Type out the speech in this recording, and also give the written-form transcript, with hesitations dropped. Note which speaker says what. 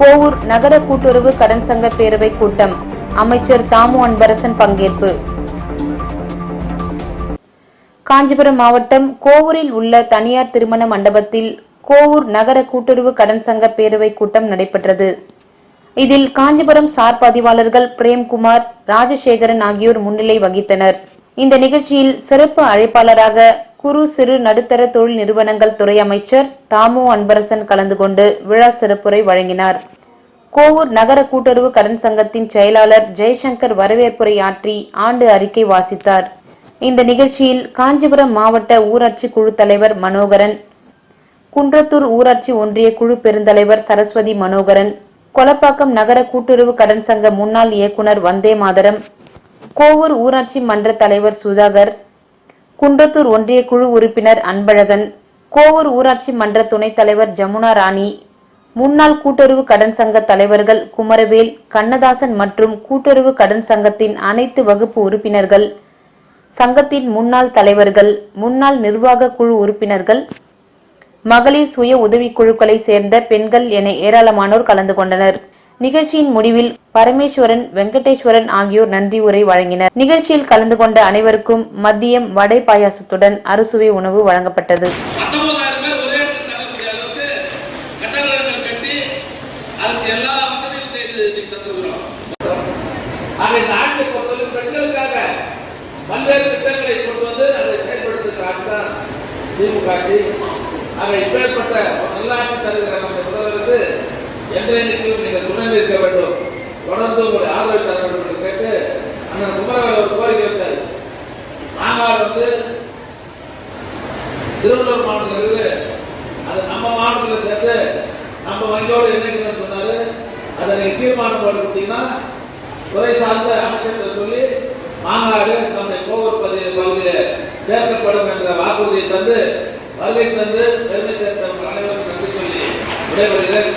Speaker 1: கோவூர் நகர கூட்டுறவு கடன் சங்க பேரவை கூட்டம். அமைச்சர் தாமு அன்பரசன் பங்கேற்பு. காஞ்சிபுரம் மாவட்டம் கோவூரில் உள்ள தனியார் திருமண மண்டபத்தில் கோவூர் நகர கூட்டுறவு கடன் சங்க பேரவை கூட்டம் நடைபெற்றது. இதில் காஞ்சிபுரம் சார் பதிவாளர்கள் பிரேம்குமார், ராஜசேகரன் ஆகியோர் முன்னிலை வகித்தனர். இந்த நிகழ்ச்சியில் சிறப்பு அழைப்பாளராக குறு சிறு நடுத்தர தொழில் நிறுவனங்கள் துறை அமைச்சர் தாமு அன்பரசன் கலந்து கொண்டு விழா சிறப்புரை வழங்கினார். கோவூர் நகர கூட்டுறவு கடன் சங்கத்தின் செயலாளர் ஜெய்சங்கர் வரவேற்புரை ஆற்றி ஆண்டு அறிக்கை வாசித்தார். இந்த நிகழ்ச்சியில் காஞ்சிபுரம் மாவட்ட ஊராட்சி குழு தலைவர் மனோகரன், குன்றத்தூர் ஊராட்சி ஒன்றிய குழு பெருந்தலைவர் சரஸ்வதி மனோகரன், கொலப்பாக்கம் நகர கூட்டுறவு கடன் சங்க முன்னாள் இயக்குனர் வந்தே மாதரம், கோவூர் ஊராட்சி மன்ற தலைவர் சுதாகர், குன்றத்தூர் ஒன்றிய குழு உறுப்பினர் அன்பழகன், கோவூர் ஊராட்சி மன்ற துணைத் தலைவர் ஜமுனா ராணி, முன்னாள் கூட்டுறவு கடன் சங்க தலைவர்கள் குமரவேல், கண்ணதாசன் மற்றும் கூட்டுறவு கடன் சங்கத்தின் அனைத்து வகுப்பு உறுப்பினர்கள், சங்கத்தின் முன்னாள் தலைவர்கள், முன்னாள் நிர்வாக குழு உறுப்பினர்கள், மகளிர் சுய உதவிக்குழுக்களை சேர்ந்த பெண்கள் என ஏராளமானோர் கலந்து கொண்டனர். நிகழ்ச்சியின் முடிவில் பரமேஸ்வரன், வெங்கடேஸ்வரன் ஆகியோர் நன்றி உரை வழங்கினர். நிகழ்ச்சியில் கலந்து கொண்ட அனைவருக்கும் மதியம் வடை பாயாசத்துடன் அறுசுவை உணவு வழங்கப்பட்டது.
Speaker 2: பல்வேறு திட்டங்களை கொண்டு வந்து அதை செயல்படுத்துகிற ஆட்சி தான் திமுக ஆட்சி. ஆக இப்பேற்பட்ட நல்லாட்சி தருகிற நம்முடைய முதல்வருக்கு என்றைக்கும் நீங்கள் துணை நிற்க வேண்டும், தொடர்ந்து உங்களுடைய ஆதரவு தர வேண்டும் என்று கேட்டு அண்ணன் குமரவேல் ஒரு கோரிக்கை வச்சார். நாங்கள் வந்து திருவள்ளூர் மாவட்டத்தில் இருக்குது, அது நம்ம மாவட்டத்தில் சேர்த்து நம்ம வங்கியோடு இணைக்கணும்னு சொன்னாரு. அதை நீங்கள் தீர்மானம் போட்டு கொடுத்தீங்கன்னா துறை சார்ந்த அமைச்சர்களை சொல்லி மாநாடு நம்முடைய கோவூர் பகுதியில் சேர்க்கப்படும் என்ற வாக்குறுதியை தந்து வருகை தந்து பெருமை சேர்த்த அனைவரும் நன்றி சொல்லி விடைபெறுகிறேன்.